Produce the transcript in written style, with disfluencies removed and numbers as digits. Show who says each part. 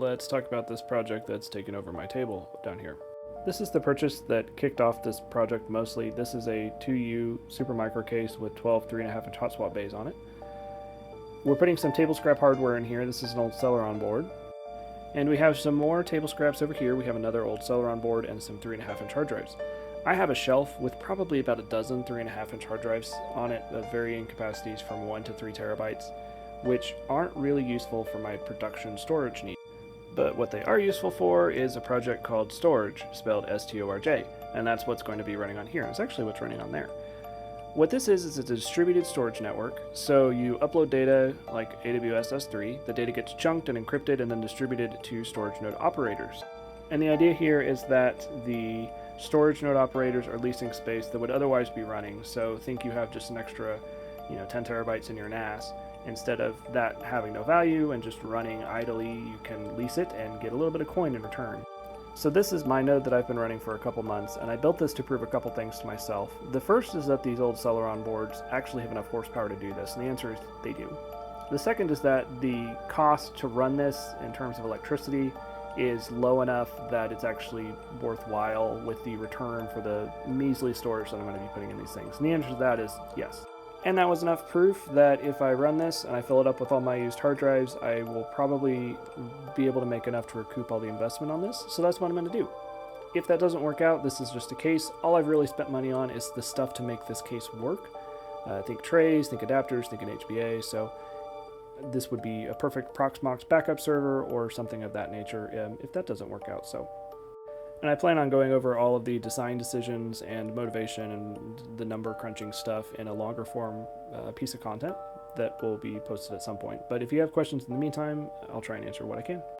Speaker 1: let's talk about this project that's taken over my table down here. This is the purchase that kicked off this project mostly. This is a 2U super micro case with 12 3.5 inch hot swap bays on it. We're putting some table scrap hardware in here. This is an old Celeron board. And we have some more table scraps over here. We have another old Celeron board and some 3.5 inch hard drives. I have a shelf with probably about a dozen 3.5 inch hard drives on it of varying capacities from 1 to 3 terabytes, which aren't really useful for my production storage needs. But what they are useful for is a project called Storj, spelled S-T-O-R-J, and that's what's going to be running on here. It's actually what's running on there. What this is a distributed storage network, so you upload data like AWS S3, the data gets chunked and encrypted and then distributed to storage node operators. And the idea here is that the storage node operators are leasing space that would otherwise be running, so think you have just an extra 10 terabytes in your NAS. Instead of that having no value and just running idly, you can lease it and get a little bit of coin in return. So this is my node that I've been running for a couple months, and I built this to prove a couple things to myself. The first is that these old Celeron boards actually have enough horsepower to do this, and the answer is they do. The second is that the cost to run this in terms of electricity is low enough that it's actually worthwhile with the return for the measly storage that I'm going to be putting in these things. And the answer to that is yes. And that was enough proof that if I run this and I fill it up with all my used hard drives, I will probably be able to make enough to recoup all the investment on this, so that's what I'm going to do. If that doesn't work out, this is just a case. All I've really spent money on is the stuff to make this case work. Think trays, think adapters, think an HBA, so this would be a perfect Proxmox backup server or something of that nature if that doesn't work out. And I plan on going over all of the design decisions and motivation and the number crunching stuff in a longer form piece of content that will be posted at some point. But if you have questions in the meantime, I'll try and answer what I can.